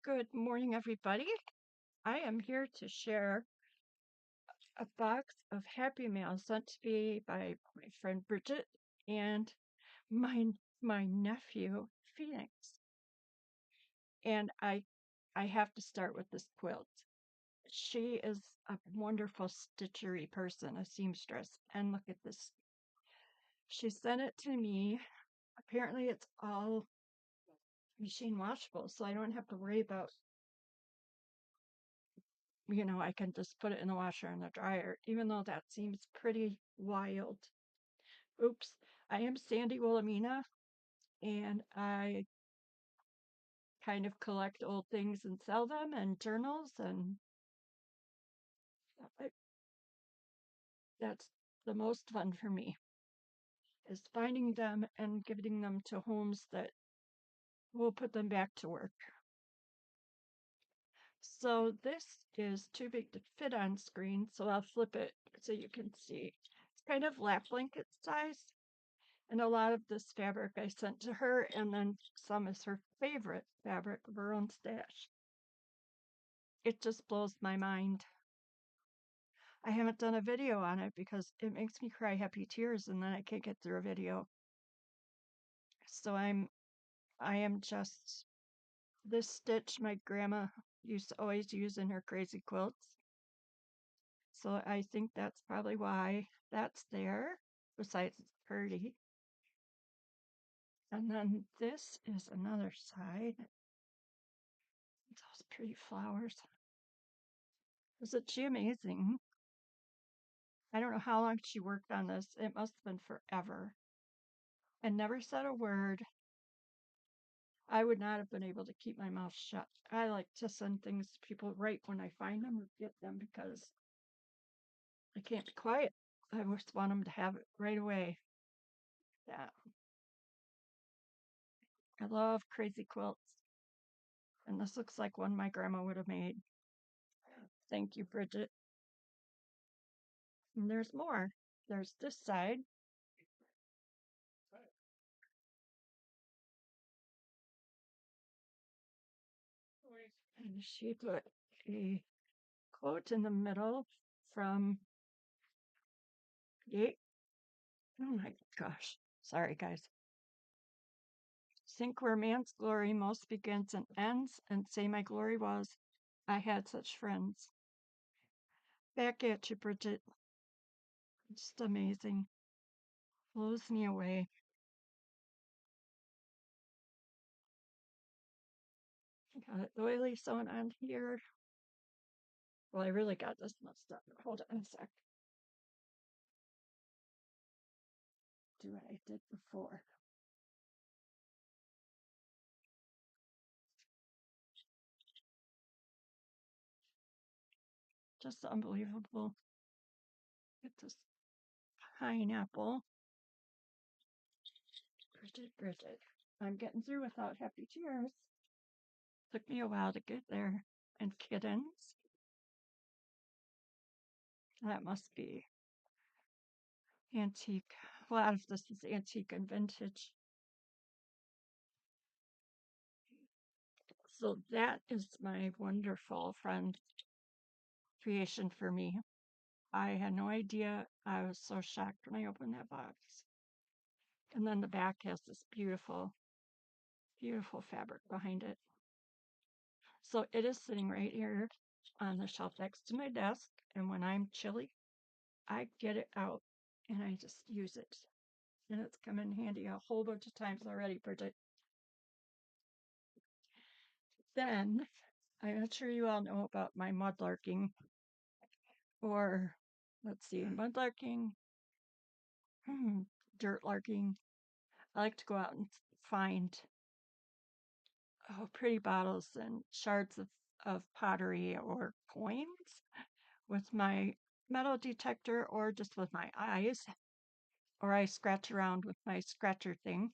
Good morning, everybody. I am here to share a box of Happy Mail sent to me by my friend Bridget and my my nephew Phoenix. And I have to start with this quilt. She is a wonderful stitchery person, a seamstress. And look at this. She sent it to me. Apparently it's all machine washable, so I don't have to worry about I can just put it in the washer and the dryer, even though that seems pretty wild. Oops, I am Sandy Wilhelmina, and I kind of collect old things and sell them and journals, and that's the most fun for me, is finding them and giving them to homes that will put them back to work. So this is too big to fit on screen, so I'll flip it so you can see. It's kind of lap blanket size. And a lot of this fabric I sent to her, and then some is her favorite fabric of her own stash. It just blows my mind. I haven't done a video on it because it makes me cry happy tears and then I can't get through a video. So I am just this stitch my grandma used to always use in her crazy quilts. So I think that's probably why that's there, besides it's pretty. And then this is another side. Those pretty flowers. Isn't she amazing? I don't know how long she worked on this. It must have been forever. And never said a word. I would not have been able to keep my mouth shut. I like to send things to people right when I find them or get them because I can't be quiet. I just want them to have it right away. Yeah. I love crazy quilts. And this looks like one my grandma would have made. Thank you, Bridget. And there's more. There's this side. And she put a quote in the middle from Ye. Oh my gosh. Sorry, guys. Think where man's glory most begins and ends, and say my glory was, I had such friends. Back at you, Bridget. Just amazing. Blows me away. Got it doily sewn on here. Well, I really got this messed up. Hold on a sec. Do what I did before. Just unbelievable. Get this pineapple. Bridget, Bridget. I'm getting through without happy tears. Took me a while to get there. And kittens. That must be antique. A lot of this is antique and vintage. So that is my wonderful friend creation for me. I had no idea. I was so shocked when I opened that box. And then the back has this beautiful, beautiful fabric behind it. So it is sitting right here on the shelf next to my desk. And when I'm chilly, I get it out and I just use it. And it's come in handy a whole bunch of times already, Bridget. Then, I'm not sure you all know about my mudlarking, or let's see, mudlarking, dirt larking. I like to go out and find pretty bottles and shards of pottery or coins with my metal detector or just with my eyes, or I scratch around with my scratcher thing.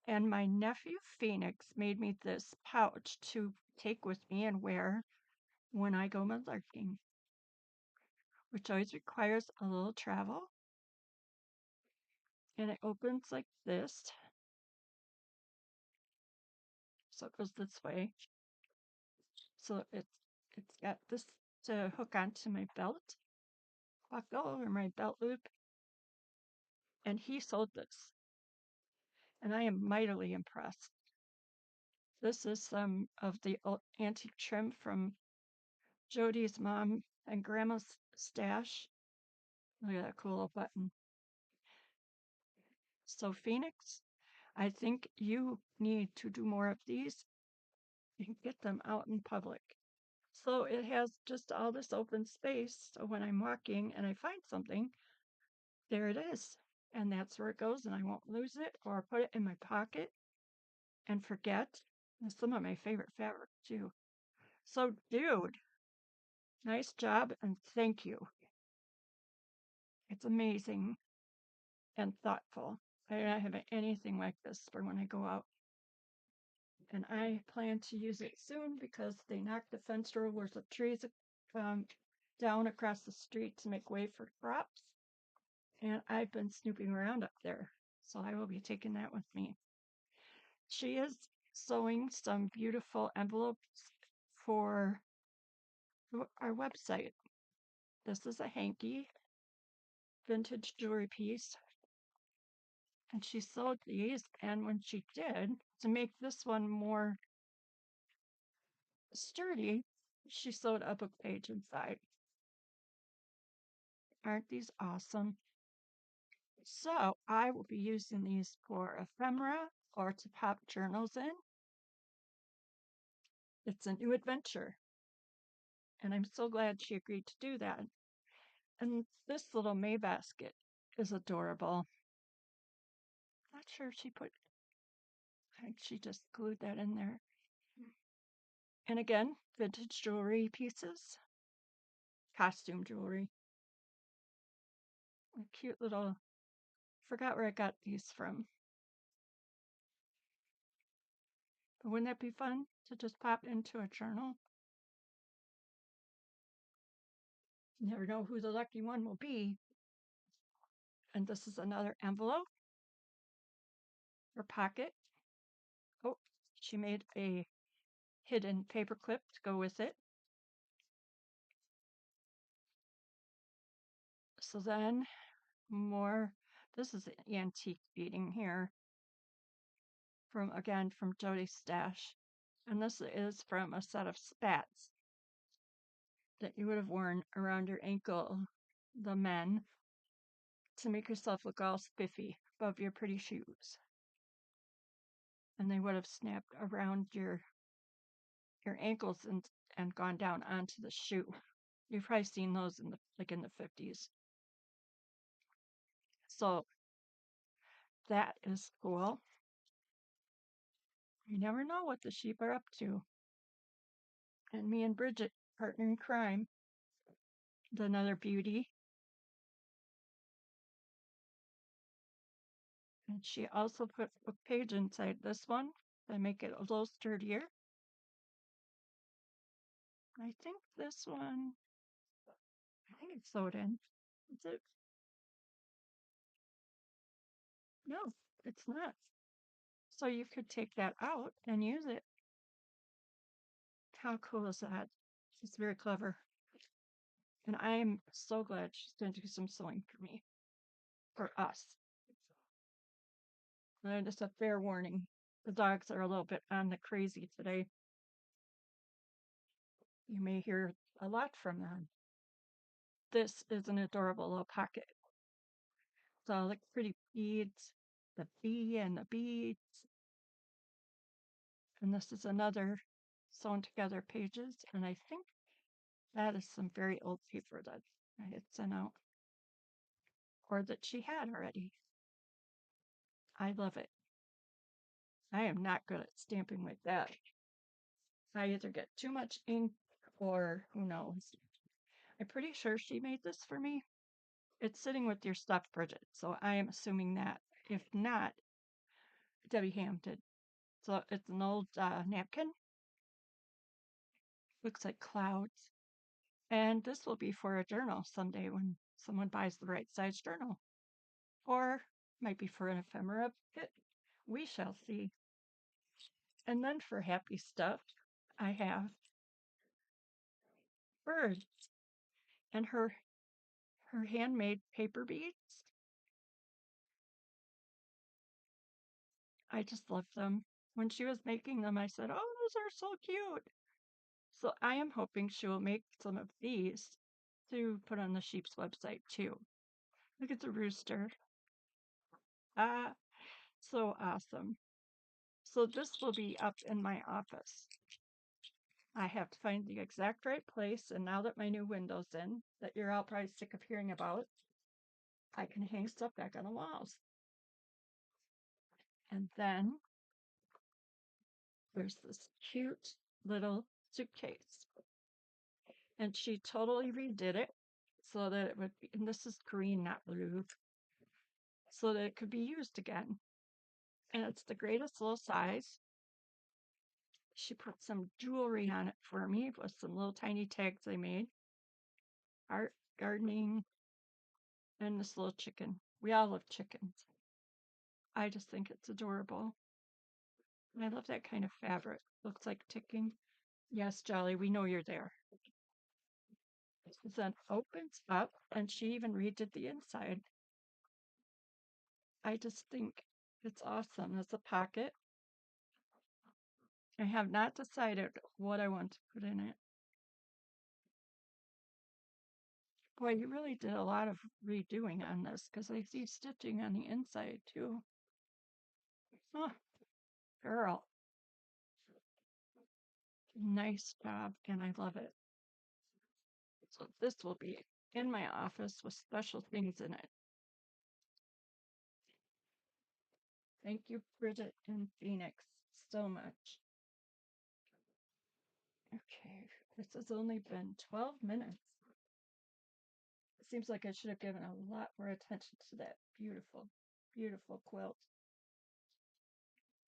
And my nephew Phoenix made me this pouch to take with me and wear when I go mudlarking, which always requires a little travel. And it opens like this. So it goes this way. So it's got this to hook onto my belt buckle or my belt loop, and he sold this, and I am mightily impressed. This is some of the antique trim from Jody's mom and grandma's stash. Look at that cool little button. So Phoenix, I think you need to do more of these and get them out in public. So it has just all this open space. So when I'm walking and I find something, there it is. And that's where it goes, and I won't lose it or put it in my pocket and forget. That's some of my favorite fabric, too. So, dude, nice job and thank you. It's amazing and thoughtful. I don't have anything like this for when I go out. And I plan to use it soon because they knocked the fence row worth of trees um, down across the street to make way for crops. And I've been snooping around up there. So I will be taking that with me. She is sewing some beautiful envelopes for our website. This is a hanky vintage jewelry piece. And she sewed these. And when she did, to make this one more sturdy, she sewed a book page inside. Aren't these awesome? So I will be using these for ephemera or to pop journals in. It's a new adventure. And I'm so glad she agreed to do that. And this little May basket is adorable. Not sure if she put, I think she just glued that in there. And again, vintage jewelry pieces, costume jewelry. A cute little, forgot where I got these from. But wouldn't that be fun to just pop into a journal? You never know who the lucky one will be. And this is another envelope or pocket. Oh, she made a hidden paper clip to go with it. So then more, this is an antique beading here from, again, from Jody's stash. And this is from a set of spats that you would have worn around your ankle, the men, to make yourself look all spiffy above your pretty shoes. And they would have snapped around your ankles and gone down onto the shoe. You've probably seen those in the 50s. So that is cool. You never know what the sheep are up to. And me and Bridgett, partner in crime, another beauty. And she also put a page inside this one to make it a little sturdier. I think this one, I think it's sewed in. Is it? No, it's not. So you could take that out and use it. How cool is that? She's very clever. And I'm so glad she's going to do some sewing for me, for us. And just a fair warning, the dogs are a little bit on the crazy today. You may hear a lot from them. This is an adorable little pocket. So like pretty beads, the bee and the beads. And this is another sewn together pages. And I think that is some very old paper that I had sent out or that she had already. I love it. I am not good at stamping like that. I either get too much ink or who knows. I'm pretty sure she made this for me. It's sitting with your stuff, Bridgett. So I am assuming that. If not, Debbie Ham did. So it's an old napkin. Looks like clouds. And this will be for a journal someday when someone buys the right size journal. Or might be for an ephemera kit. We shall see. And then for happy stuff, I have birds and her handmade paper beads. I just love them. When she was making them, I said, "Oh, those are so cute." So I am hoping she will make some of these to put on the sheep's website too. Look at the rooster. Ah, so awesome. So this will be up in my office. I have to find the exact right place, and now that my new window's in, that you're all probably sick of hearing about, I can hang stuff back on the walls. And then there's this cute little suitcase. And she totally redid it so that it would be, and this is green, not blue, so that it could be used again. And it's the greatest little size. She put some jewelry on it for me with some little tiny tags I made. Art, gardening, and this little chicken. We all love chickens. I just think it's adorable. And I love that kind of fabric. Looks like ticking. Yes, Jolly, we know you're there. Then opens up, and she even redid the inside. I just think it's awesome. There's a pocket. I have not decided what I want to put in it. Boy, you really did a lot of redoing on this because I see stitching on the inside too. Oh, girl. Nice job, and I love it. So this will be in my office with special things in it. Thank you, Bridgett and Phoenix, so much. Okay, this has only been 12 minutes. It seems like I should have given a lot more attention to that beautiful, beautiful quilt.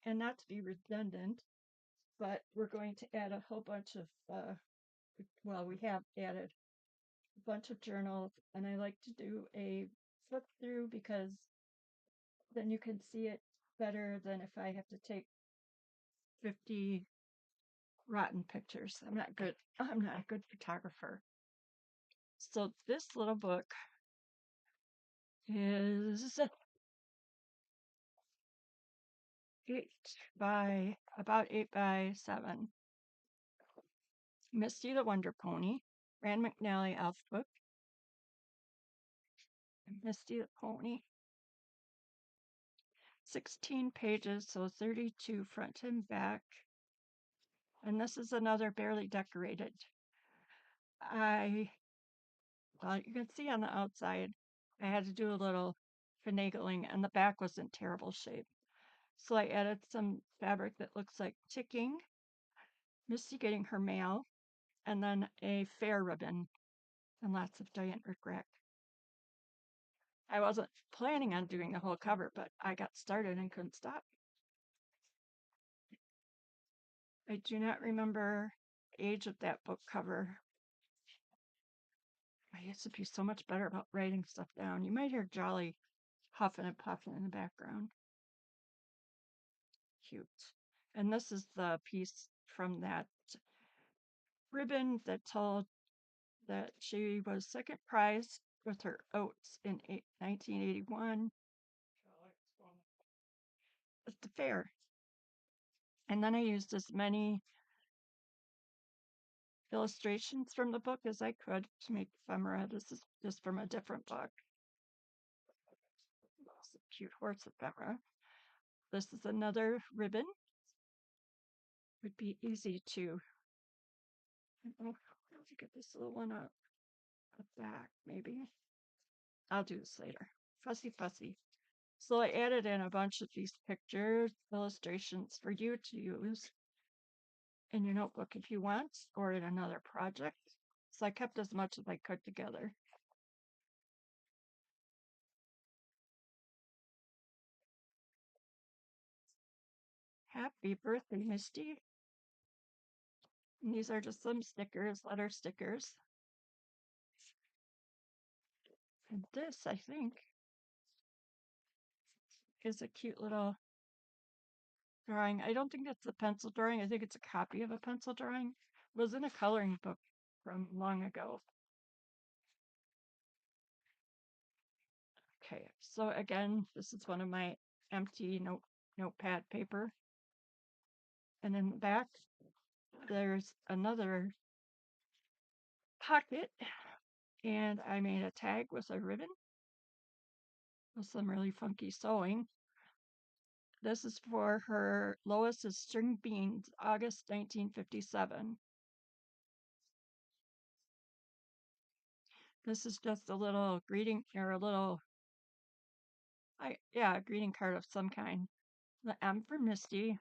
And not to be redundant, but we're going to add a whole bunch of, well, we have added a bunch of journals, and I like to do a flip through because then you can see it better than if I have to take 50 rotten pictures. I'm not good. I'm not a good photographer. So this little book is 8 by 7. Misty the Wonder Pony, Rand McNally Elf book, Misty the Pony. 16 pages, so 32 front and back. And this is another barely decorated. Well, you can see on the outside, I had to do a little finagling, and the back was in terrible shape. So I added some fabric that looks like ticking, Misty getting her mail, and then a fair ribbon and lots of giant rickrack. I wasn't planning on doing the whole cover, but I got started and couldn't stop. I do not remember the age of that book cover. I used to be so much better about writing stuff down. You might hear Jolly huffing and puffing in the background. Cute. And this is the piece from that ribbon that told that she was second prize with her oats in 1981 at the fair. And then I used as many illustrations from the book as I could to make ephemera. This is just from a different book. It's a cute horse ephemera. This is another ribbon. Would be easy to. Oh, let's get this little one up back, maybe. I'll do this later. Fussy, fussy. So I added in a bunch of these pictures, illustrations for you to use in your notebook if you want, or in another project. So I kept as much as I could together. Happy birthday, Misty. And these are just some stickers, letter stickers. And this, I think, is a cute little drawing. I don't think it's a pencil drawing. I think it's a copy of a pencil drawing. It was in a coloring book from long ago. Okay, so again, this is one of my empty notepad paper. And in the back, there's another pocket, and I made a tag with a ribbon with some really funky sewing. This is for her Lois's String Beans, August 1957. This is just a little greeting or a little, a greeting card of some kind. The M for Misty,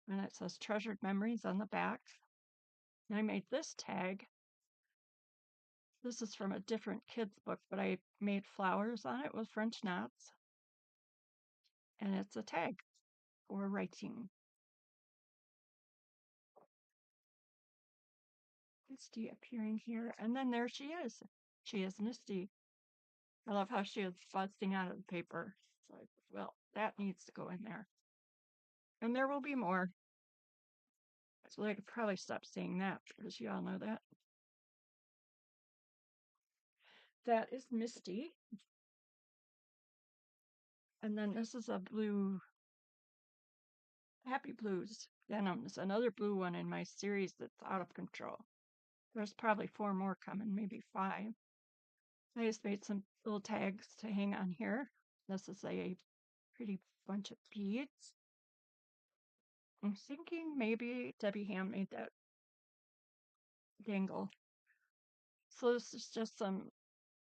and it says Treasured Memories on the back. And I made this tag. This is from a different kid's book, but I made flowers on it with French knots. And it's a tag for writing. Misty appearing here. And then there she is. She is Misty. I love how she is busting out of the paper. So, well, that needs to go in there. And there will be more. So I could probably stop saying that because you all know that. That is Misty. And then this is a blue Happy Blues denim. There's another blue one in my series that's out of control. There's probably 4 more coming, maybe 5. I just made some little tags to hang on here. This is a pretty bunch of beads. I'm thinking maybe Debbie Ham made that dangle. So this is just some,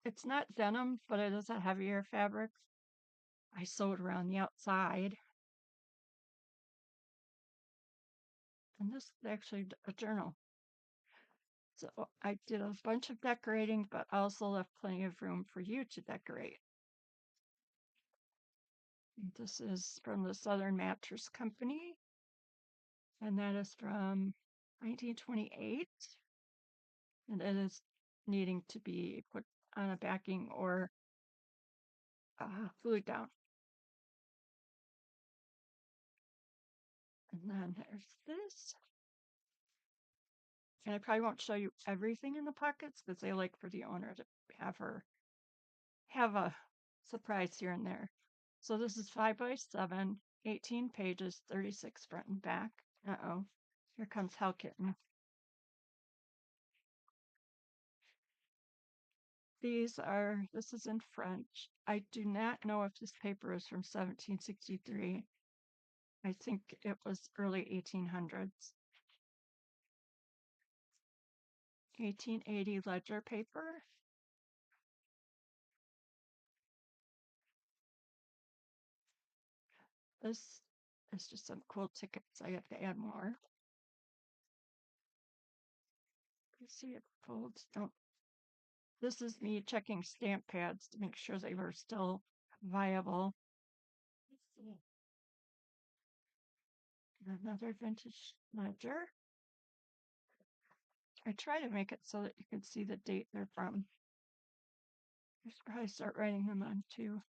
it's not denim, but it is a heavier fabric. I sewed around the outside. And this is actually a journal. So I did a bunch of decorating, but also left plenty of room for you to decorate. This is from the Southern Mattress Company, and that is from 1928. And it is needing to be put on a backing or glued down. And then there's this. And I probably won't show you everything in the pockets because they like for the owner to have a surprise here and there. So this is 5x7, 18 pages, 36 front and back. Uh-oh, here comes Hell Kitten. This is in French. I do not know if this paper is from 1763. I think it was early 1800s. 1880 ledger paper. This is just some cool tickets. I have to add more. You see it folds. Oh, this is me checking stamp pads to make sure they were still viable. Another vintage ledger. I try to make it so that you can see the date they're from. I should probably start writing them on too.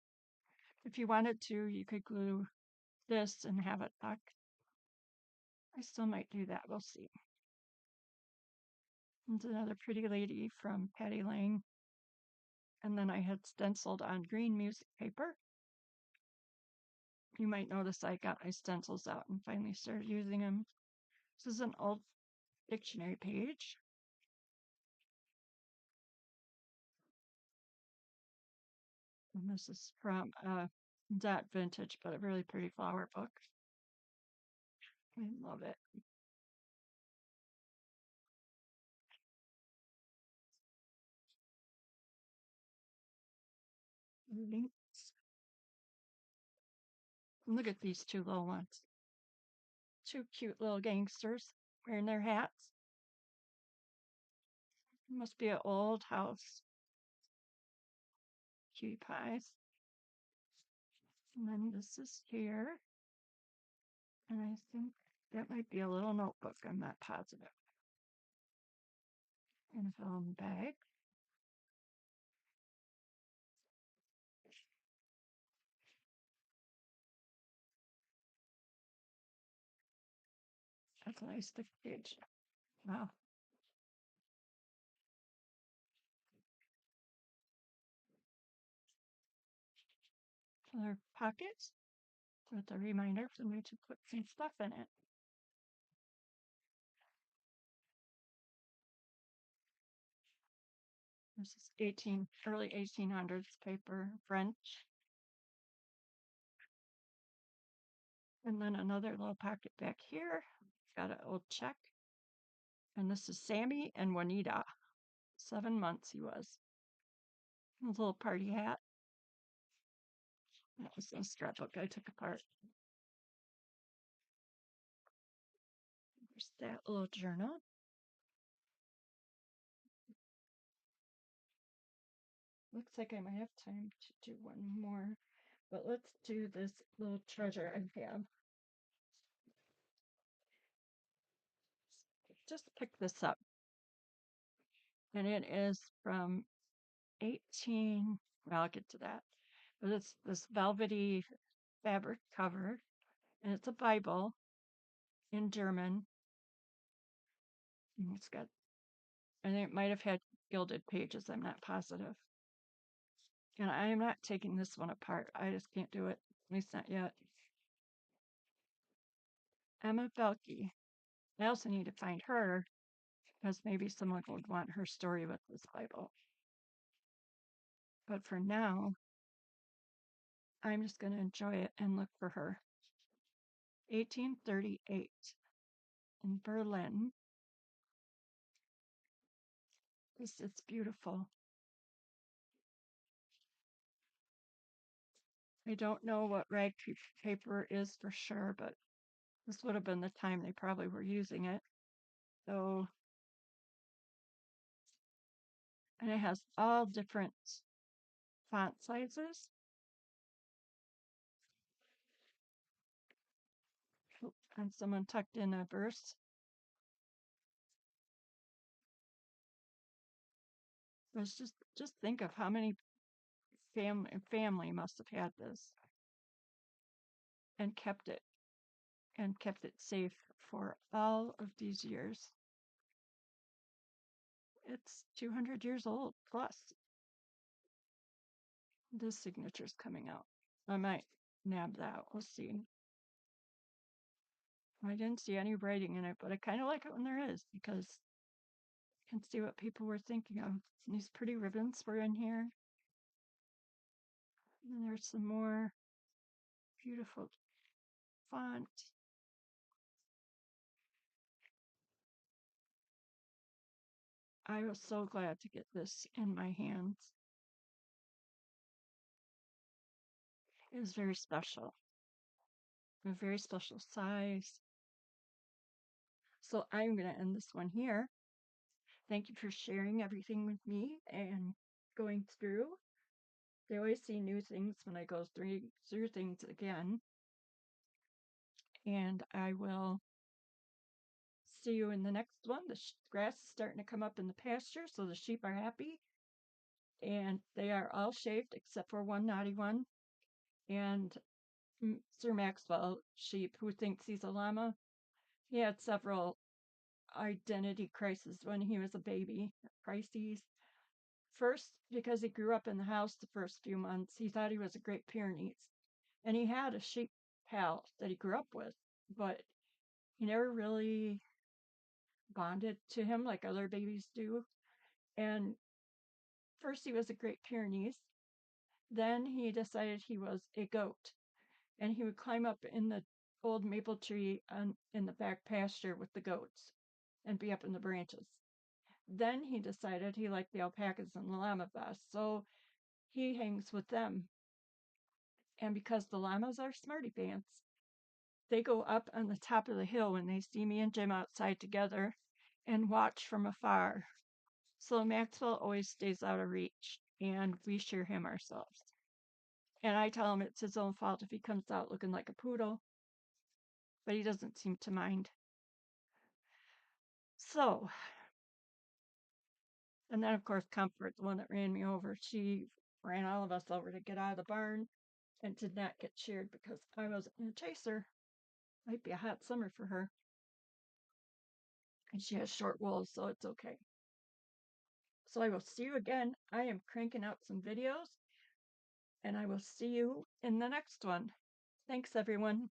If you wanted to, you could glue this and have it tuck. I still might do that. We'll see. It's another pretty lady from Patty Lang. And then I had stenciled on green music paper. You might notice I got my stencils out and finally started using them. This is an old dictionary page. And this is from that vintage, but a really pretty flower book. I love it. Links. Look at these 2 little ones. 2 cute little gangsters wearing their hats. It must be an old house. Cutie pies. And then this is here. And I think that might be a little notebook. I'm not positive. In a film bag. That's a nice thick page. Wow. Color pockets with a reminder for me to put some stuff in it. This is early 1800s paper, French. And then another little pocket back here. Got an old check. And this is Sammy and Juanita. 7 months he was. A little party hat. That was a scrapbook I took apart. There's that little journal. Looks like I might have time to do one more, but let's do this little treasure I have. Just pick this up. And it is from 18, well, I'll get to that. But it's this velvety fabric cover, and it's a Bible in German. And it's got, and it might have had gilded pages, I'm not positive. And I am not taking this one apart. I just can't do it, at least not yet. Emma Belke. I also need to find her because maybe someone would want her story with this Bible. But for now, I'm just going to enjoy it and look for her. 1838 in Berlin. This is beautiful. I don't know what rag paper is for sure, but this would have been the time they probably were using it. So, and it has all different font sizes. And someone tucked in a verse. But just think of how many family must have had this and kept it safe for all of these years. It's 200 years old plus. This signature's coming out. I might nab that. We'll see. I didn't see any writing in it, but I kind of like it when there is because you can see what people were thinking of. These pretty ribbons were in here. And there's some more beautiful font. I was so glad to get this in my hands. It was very special. A very special size. So I'm going to end this one here. Thank you for sharing everything with me and going through. I always see new things when I go through things again. And I will see you in the next one. The grass is starting to come up in the pasture, so the sheep are happy. And they are all shaved except for one naughty one. And Sir Maxwell sheep, who thinks he's a llama, he had several identity crises when he was a baby. Crises. First, because he grew up in the house the first few months, he thought he was a Great Pyrenees. And he had a sheep pal that he grew up with, but he never really bonded to him like other babies do. And first, he was a Great Pyrenees. Then he decided he was a goat. And he would climb up in the old maple tree in the back pasture with the goats and be up in the branches. Then he decided he liked the alpacas and the llama best, so he hangs with them. And because the llamas are smarty pants, they go up on the top of the hill when they see me and Jim outside together and watch from afar. So Maxwell always stays out of reach, and we shear him ourselves. And I tell him it's his own fault if he comes out looking like a poodle, but he doesn't seem to mind. So, and then of course Comfort, the one that ran me over, she ran all of us over to get out of the barn and did not get sheared because I wasn't going to chase her. Might be a hot summer for her. And she has short wool, so it's okay. So I will see you again. I am cranking out some videos. and I will see you in the next one. Thanks, everyone.